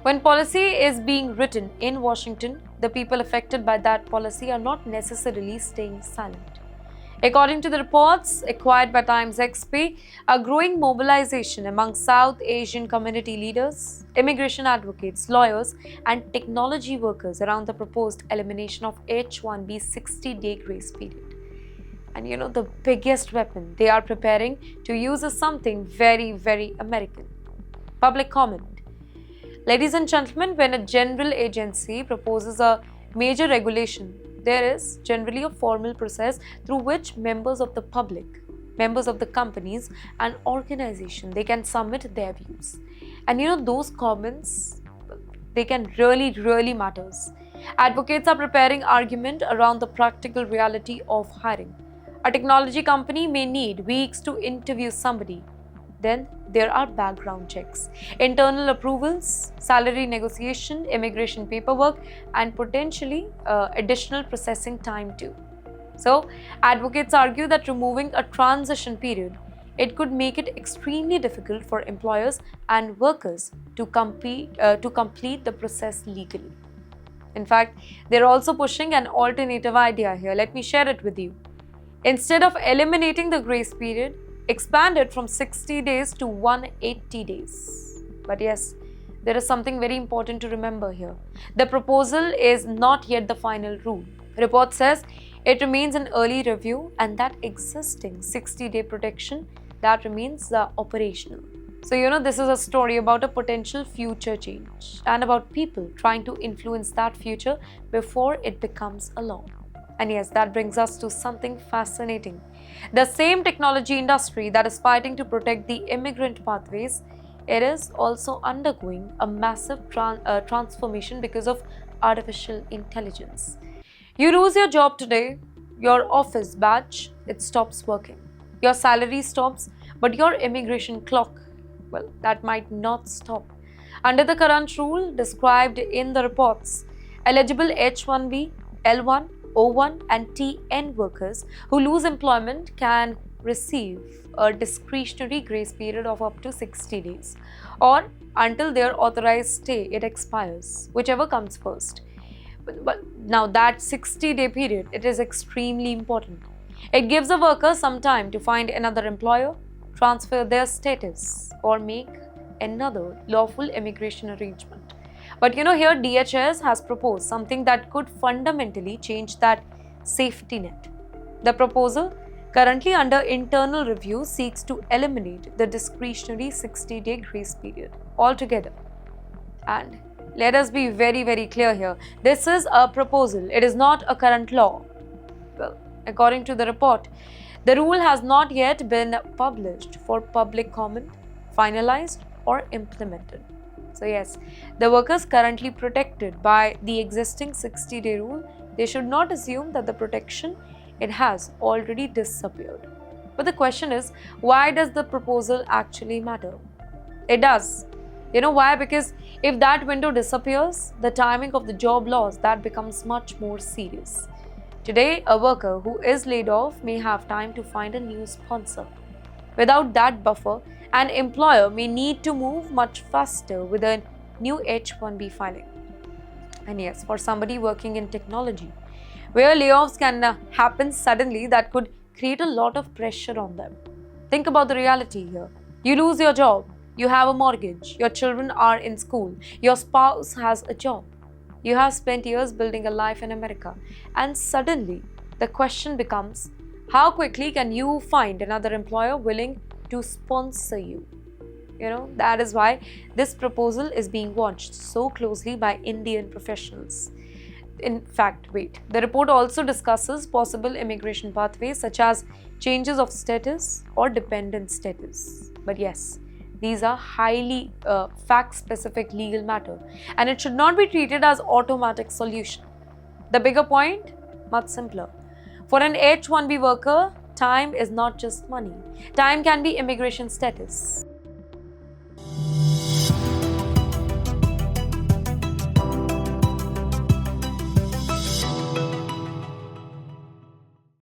When policy is being written in Washington, the people affected by that policy are not necessarily staying silent. According to the reports acquired by TimesXP, a growing mobilization among South Asian community leaders, immigration advocates, lawyers, and technology workers around the proposed elimination of H-1B 60-day grace period. And the biggest weapon they are preparing to use is something very, very American: public comment. Ladies and gentlemen, when a general agency proposes a major regulation, there is generally a formal process through which members of the public, members of the companies and organization, they can submit their views. And those comments, they can really matters. Advocates are preparing argument around the practical reality of hiring. A technology company may need weeks to interview somebody. Then there are background checks, internal approvals, salary negotiation, immigration paperwork, and potentially additional processing time too. So, advocates argue that removing a transition period, it could make it extremely difficult for employers and workers to complete the process legally. In fact, they're also pushing an alternative idea here. Let me share it with you. Instead of eliminating the grace period, expand it from 60 days to 180 days. But yes, there is something very important to remember here. The proposal is not yet the final rule. Report says it remains an early review, and that existing 60-day protection that remains operational. So this is a story about a potential future change and about people trying to influence that future before it becomes a law. And yes, that brings us to something fascinating. The same technology industry that is fighting to protect the immigrant pathways, it is also undergoing a massive transformation because of artificial intelligence. You lose your job today, your office badge, it stops working. Your salary stops, but your immigration clock, well, that might not stop. Under the current rule described in the reports, eligible H-1B, L-1, O-1 and TN workers who lose employment can receive a discretionary grace period of up to 60 days or until their authorized stay it expires, whichever comes first. But now that 60-day period, it is extremely important. It gives a worker some time to find another employer, transfer their status, or make another lawful immigration arrangement. But here DHS has proposed something that could fundamentally change that safety net. The proposal, currently under internal review, seeks to eliminate the discretionary 60-day grace period altogether. And let us be very clear here. This is a proposal. It is not a current law. Well, according to the report, the rule has not yet been published for public comment, finalized or implemented. So yes, the workers currently protected by the existing 60-day rule, they should not assume that the protection, it has already disappeared. But the question is, why does the proposal actually matter? It does. You know why? Because if that window disappears, the timing of the job loss, that becomes much more serious. Today, a worker who is laid off may have time to find a new sponsor. Without that buffer, an employer may need to move much faster with a new H-1B filing. And yes, for somebody working in technology, where layoffs can happen suddenly, that could create a lot of pressure on them. Think about the reality here. You lose your job, you have a mortgage, your children are in school, your spouse has a job. You have spent years building a life in America, and suddenly the question becomes, how quickly can you find another employer willing to sponsor you? That is why this proposal is being watched so closely by Indian professionals. In fact, the report also discusses possible immigration pathways such as changes of status or dependent status. But yes, these are highly fact-specific legal matter, and it should not be treated as automatic solution. The bigger point, much simpler. For an H-1B worker, time is not just money. Time can be immigration status.